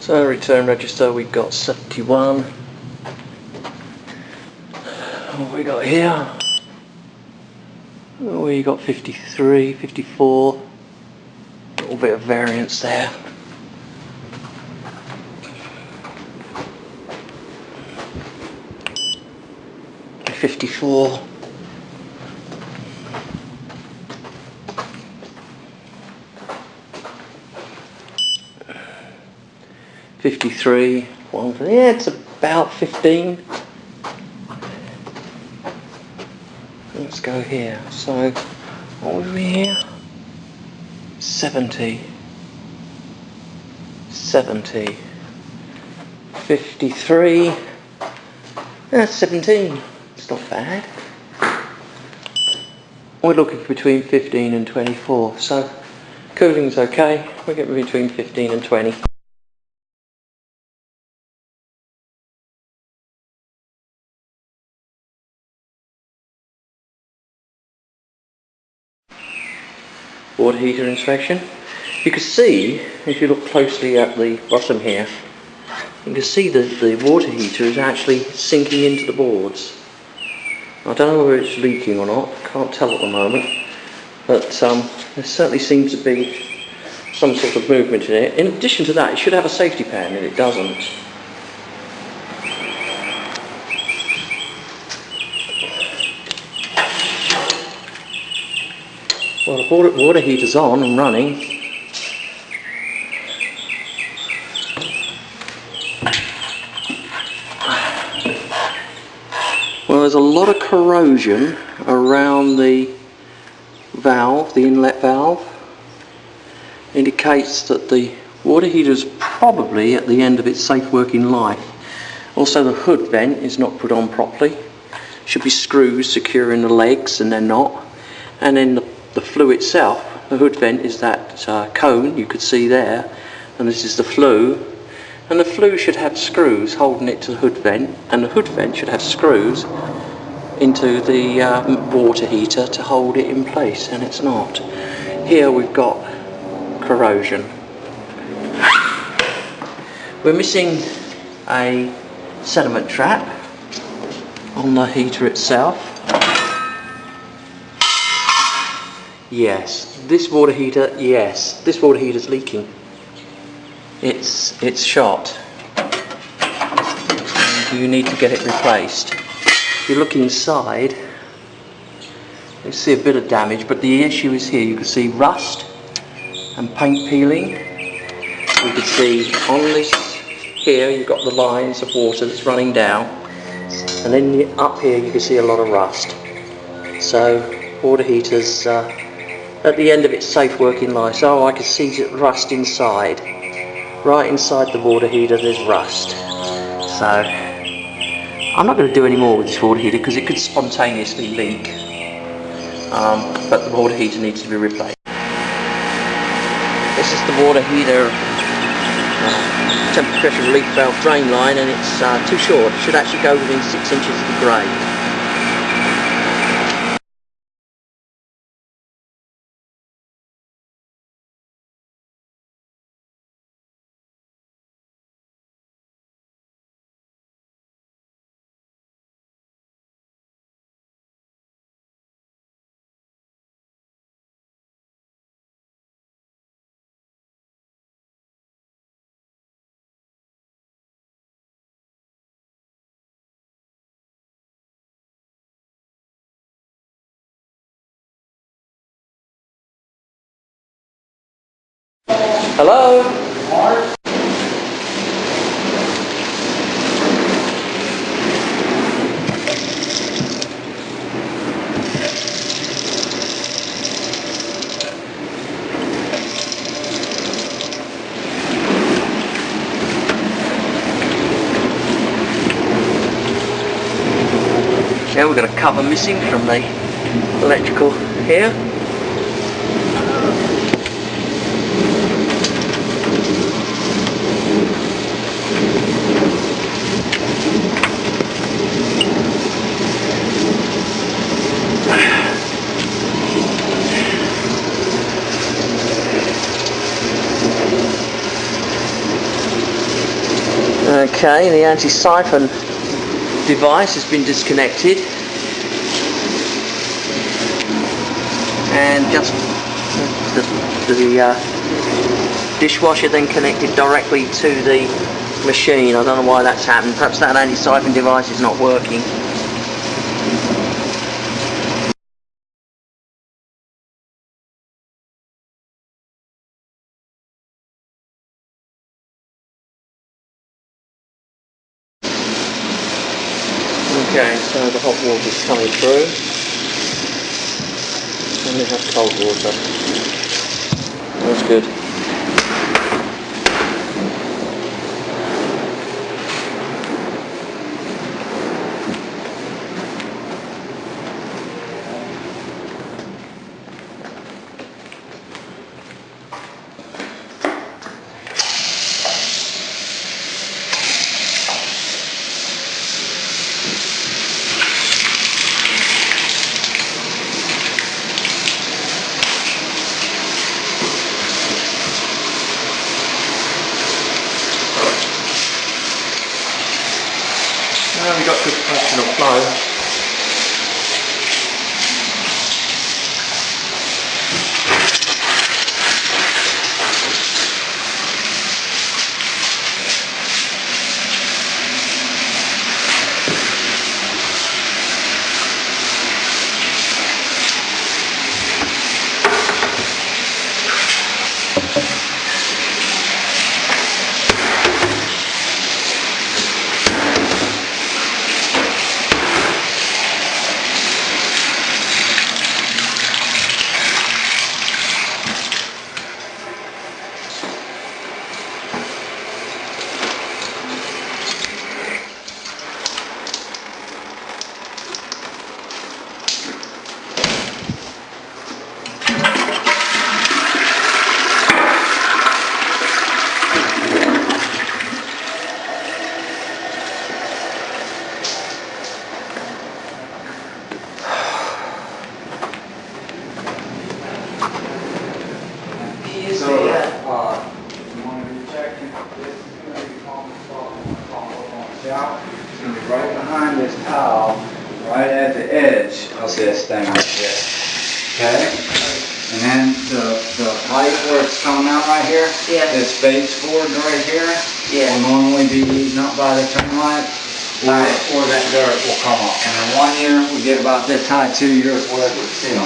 So return register, we've got 71. What we got here? We got 53, 54. A little bit of variance there. $54. 53, yeah, it's about 15. Let's go here. So, what was we here? 70. 70. 53. That's 17. It's not bad. We're looking between 15 and 24. So, cooling's okay. We're getting between 15 and 20. Water heater inspection. You can see, if you look closely at the bottom here, you can see that the water heater is actually sinking into the boards. I don't know whether it's leaking or not, can't tell at the moment, but there certainly seems to be some sort of movement in it. In addition to that, it should have a safety pan, and it doesn't. Well, the water heater's on and running. Well, there's a lot of corrosion around the valve, the inlet valve. Indicates that the water heater is probably at the end of its safe working life. Also, the hood vent is not put on properly. Should be screws securing the legs, and they're not. And then the flue itself, the hood vent is that cone you could see there, and this is the flue, and the flue should have screws holding it to the hood vent, and the hood vent should have screws into the water heater to hold it in place, and it's not. Here we've got corrosion. We're missing a sediment trap on the heater itself. Yes, this water heater's leaking. It's shot. You need to get it replaced. If you look inside, you see a bit of damage, but the issue is here. You can see rust and paint peeling. You can see on this here, you've got the lines of water that's running down, and then up here you can see a lot of rust. So, water heater's at the end of its safe working life. So I can see rust inside. Right inside the water heater there's rust. So I'm not going to do any more with this water heater because it could spontaneously leak. But the water heater needs to be replaced. This is the water heater temperature pressure relief valve drain line, and it's too short. It should actually go within 6 inches of the grade. Hello? Mark? Yeah, we've got a cover missing from the electrical here. Okay, the anti-siphon device has been disconnected, and just the dishwasher then connected directly to the machine. I don't know why that's happened. Perhaps that anti-siphon device is not working. Okay, so the hot water is coming through. And we have cold water. That's good. Now we've got good fractional flow. It's going to be right behind this towel, right at the edge of this thing right there. Okay? And then the pipe where it's coming out right here, this base board right here, will normally be eaten up by the trim light, or that dirt will come up. And in 1 year, we get about this high, 2 years worth of seal.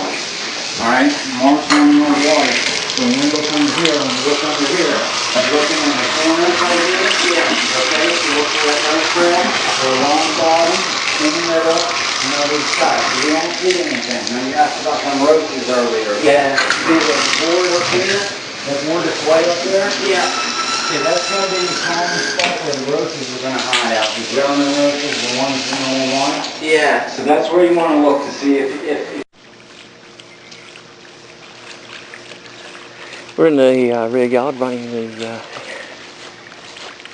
Alright? Mark's on your water. So when we look under here, when we look under here, I'm looking in the corner right here. Okay, so look for that dirt trail, or along the bottom, in the middle, and over the side. So you don't see anything. Now you asked about some roaches earlier. See the board up here? That board that's way up there? Okay, that's going to be the common spot where the roaches are going to hide out. The German roaches, the ones you know want. So that's where you want to look to see if We're in the rear yard running the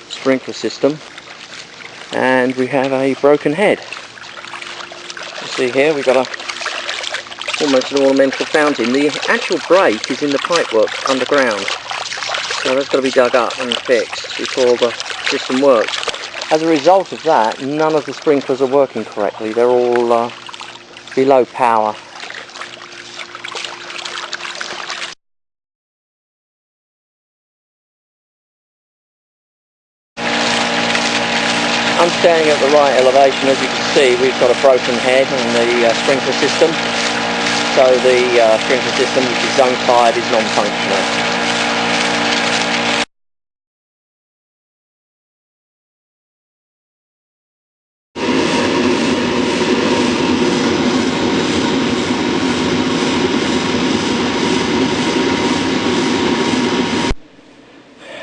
sprinkler system, and we have a broken head. You see here we've got almost an ornamental fountain. The actual break is in the pipework underground, so that's got to be dug up and fixed before the system works. As a result of that, none of the sprinklers are working correctly. They're all below power. I'm standing at the right elevation. As you can see, we've got a broken head on the sprinkler system, so the sprinkler system, which is zone 5, is non-functional.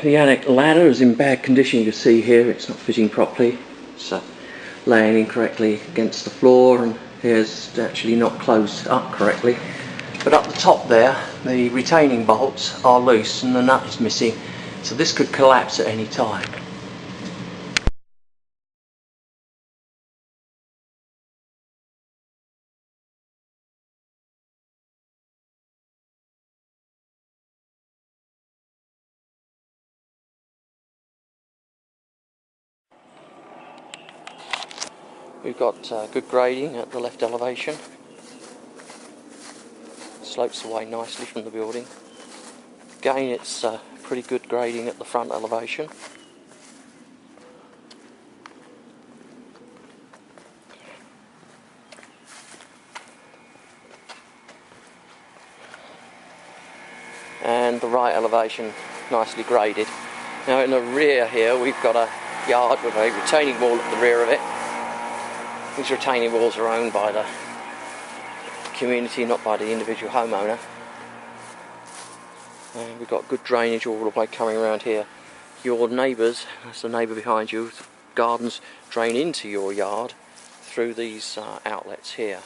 The attic ladder is in bad condition. You can see here it's not fitting properly. It's laying incorrectly against the floor, and here's actually not closed up correctly. But up the top there, the retaining bolts are loose and the nut is missing, so this could collapse at any time. We've got good grading at the left elevation. Slopes away nicely from the building. Again, it's pretty good grading at the front elevation. And the right elevation nicely graded. Now in the rear here we've got a yard with a retaining wall at the rear of it. These retaining walls are owned by the community, not by the individual homeowner. And we've got good drainage all the way coming around here. Your neighbours, that's the neighbour behind you, gardens drain into your yard through these outlets here.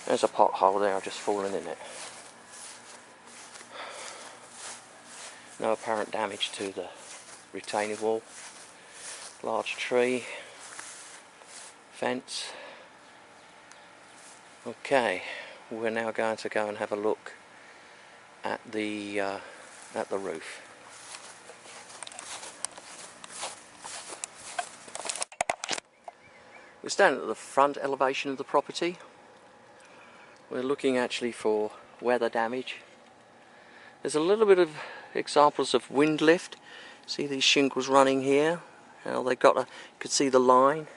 There's a pothole there, I've just fallen in it. No apparent damage to the retaining wall. Large tree, fence. Okay, we're now going to go and have a look at the roof. We're standing at the front elevation of the property. We're looking actually for weather damage. There's a little bit of examples of wind lift. See these shingles running here? Now they've got you could see the line.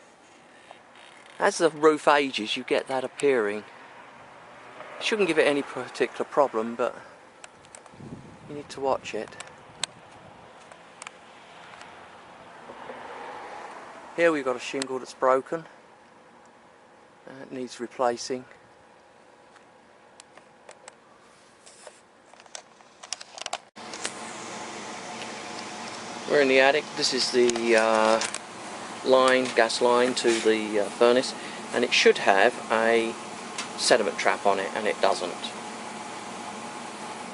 As the roof ages, you get that appearing. Shouldn't give it any particular problem, but you need to watch it. Here we've got a shingle that's broken. It needs replacing. We're in the attic. This is the gas line to the furnace, and it should have a sediment trap on it, and it doesn't.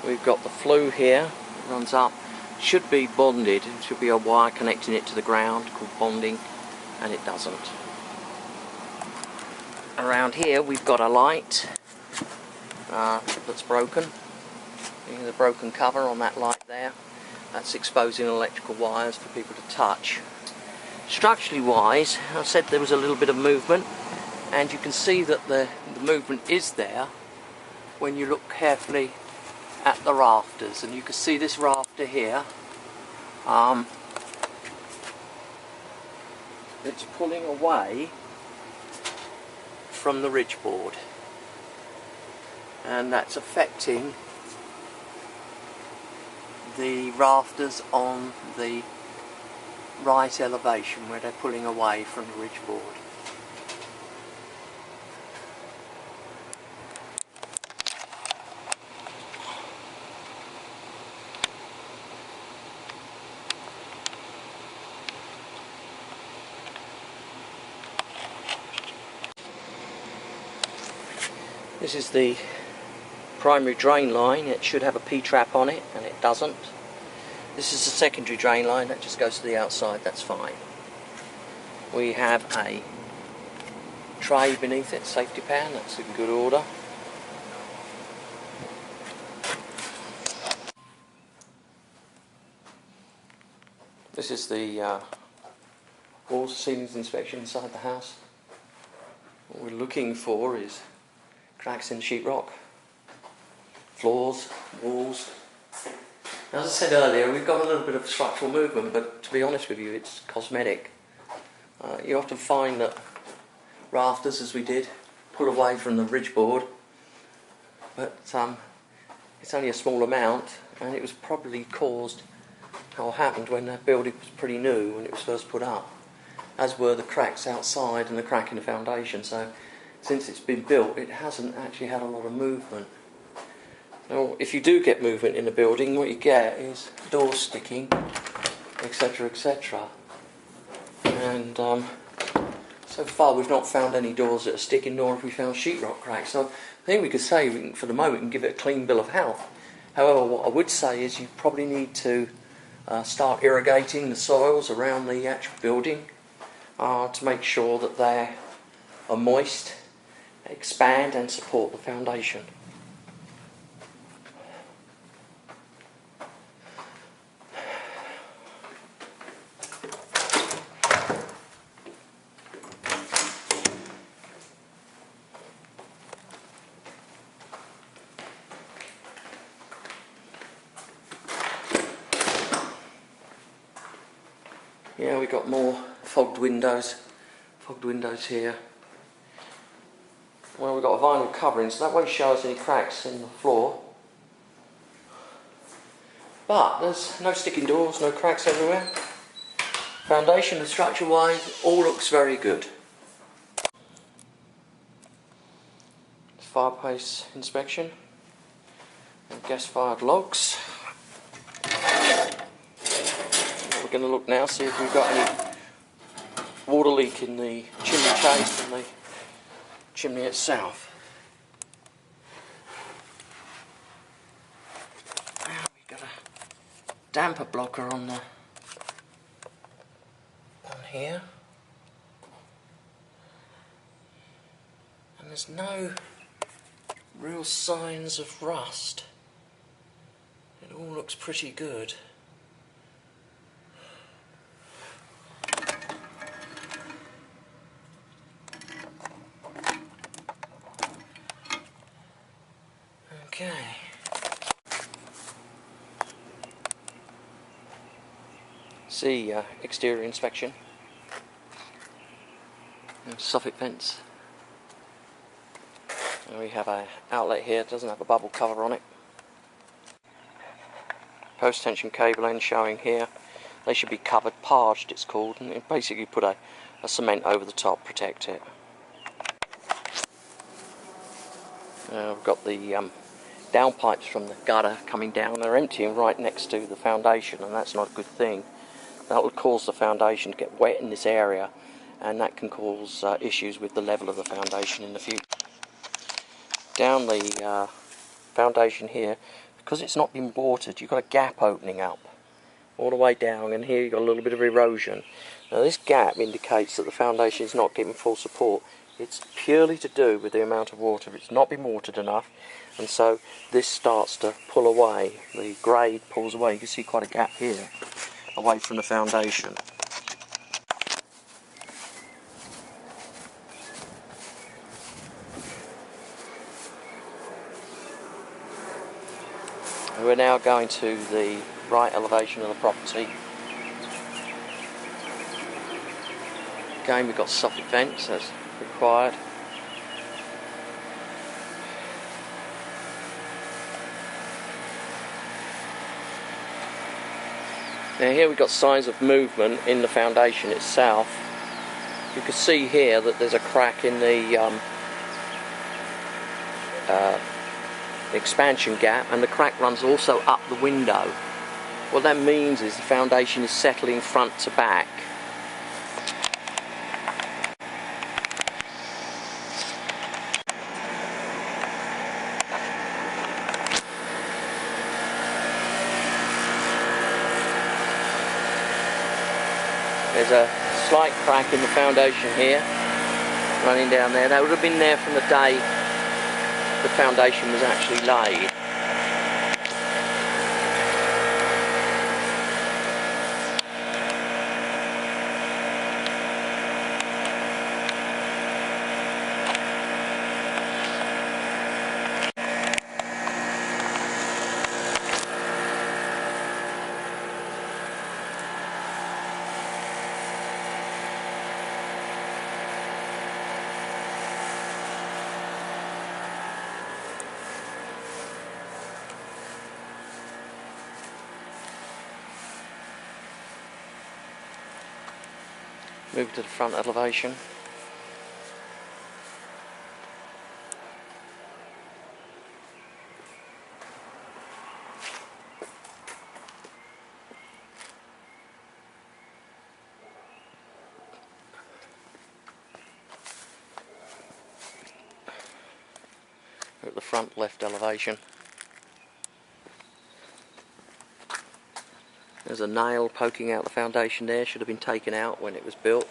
We've got the flue here, it runs up, should be bonded, it should be a wire connecting it to the ground called bonding, and it doesn't. Around here we've got a light that's broken. The broken cover on that light there. That's exposing electrical wires for people to touch. Structurally wise, I said there was a little bit of movement, and you can see that the movement is there when you look carefully at the rafters, and you can see this rafter here. It's pulling away from the ridge board, and that's affecting the rafters on the right elevation where they're pulling away from the ridge board. This is the primary drain line. It should have a P-trap on it, and it doesn't. This is the secondary drain line, that just goes to the outside, that's fine. We have a tray beneath it, safety pan, that's in good order. This is the walls, ceilings inspection inside the house. What we're looking for is cracks in sheetrock, floors, walls. As I said earlier, we've got a little bit of structural movement, but to be honest with you, it's cosmetic. You often find that rafters, as we did, pull away from the ridge board, but it's only a small amount, and it was probably caused or happened when the building was pretty new, when it was first put up, as were the cracks outside and the crack in the foundation. So since it's been built, it hasn't actually had a lot of movement. Now, if you do get movement in the building, what you get is doors sticking, etc., etc. And so far we've not found any doors that are sticking, nor have we found sheetrock cracks. So I think we could say, for the moment, we can give it a clean bill of health. However, what I would say is you probably need to start irrigating the soils around the actual building to make sure that they are moist, expand and support the foundation. Yeah, we got more fogged windows here. Well, we've got a vinyl covering, so that won't show us any cracks in the floor. But there's no sticking doors, no cracks everywhere. Foundation and structure-wise, all looks very good. Fireplace inspection and gas-fired logs. We're going to look now, see if we've got any water leak in the chimney chase and the chimney itself. Now we've got a damper blocker on here, and there's no real signs of rust. It all looks pretty good. Okay. See exterior inspection. And soffit vents. And we have an outlet here, it doesn't have a bubble cover on it. Post tension cable end showing here. They should be covered, parged it's called, and it basically put a cement over the top, protect it. We've got the downpipes from the gutter coming down. They're emptying right next to the foundation, and that's not a good thing. That will cause the foundation to get wet in this area, and that can cause issues with the level of the foundation in the future. Down the foundation here, because it's not been watered, you've got a gap opening up all the way down, and here you've got a little bit of erosion. Now this gap indicates that the foundation is not getting full support. It's purely to do with the amount of water. It's not been watered enough, and so this starts to pull away. The grade pulls away. You can see quite a gap here away from the foundation. We're now going to the right elevation of the property. Again, we've got soffit vents as required. Now here we've got signs of movement in the foundation itself. You can see here that there's a crack in the expansion gap, and the crack runs also up the window. What that means is the foundation is settling front to back. There's a slight crack in the foundation here, running down there. That would have been there from the day the foundation was actually laid. Move to the front elevation. At the front left elevation. There's a nail poking out the foundation there, should have been taken out when it was built.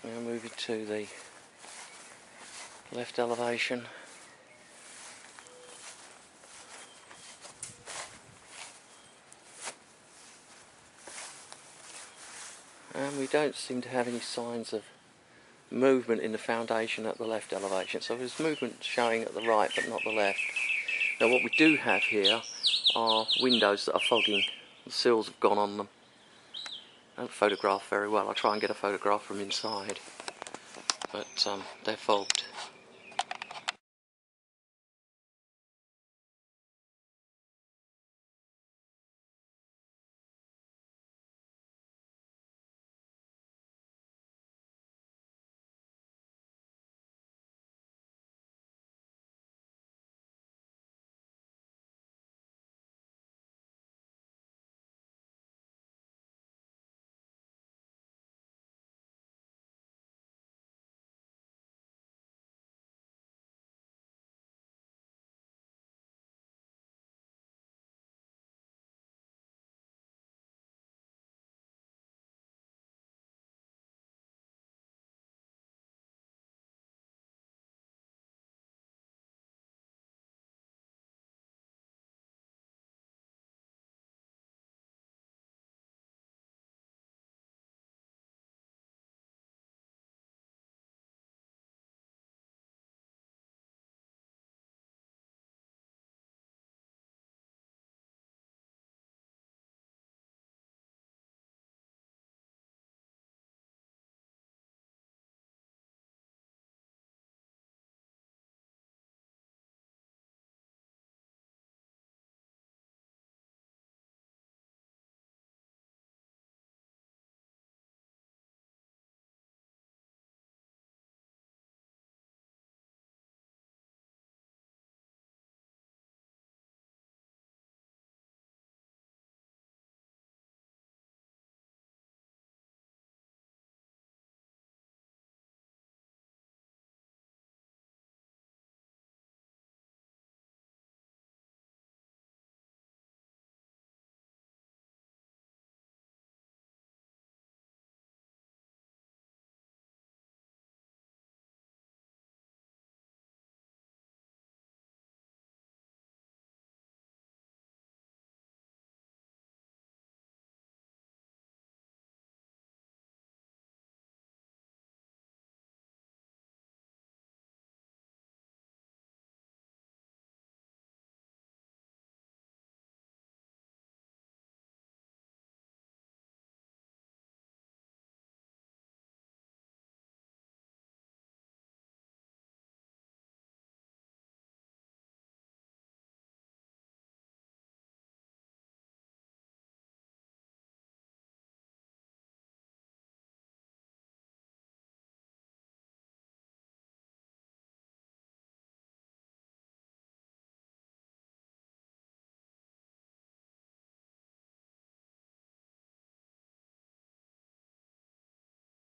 Now moving to the left elevation. And we don't seem to have any signs of movement in the foundation at the left elevation. So there's movement showing at the right but not the left. Now what we do have here are windows that are fogging. The sills have gone on them. I don't photograph very well. I'll try and get a photograph from inside. But they're fogged.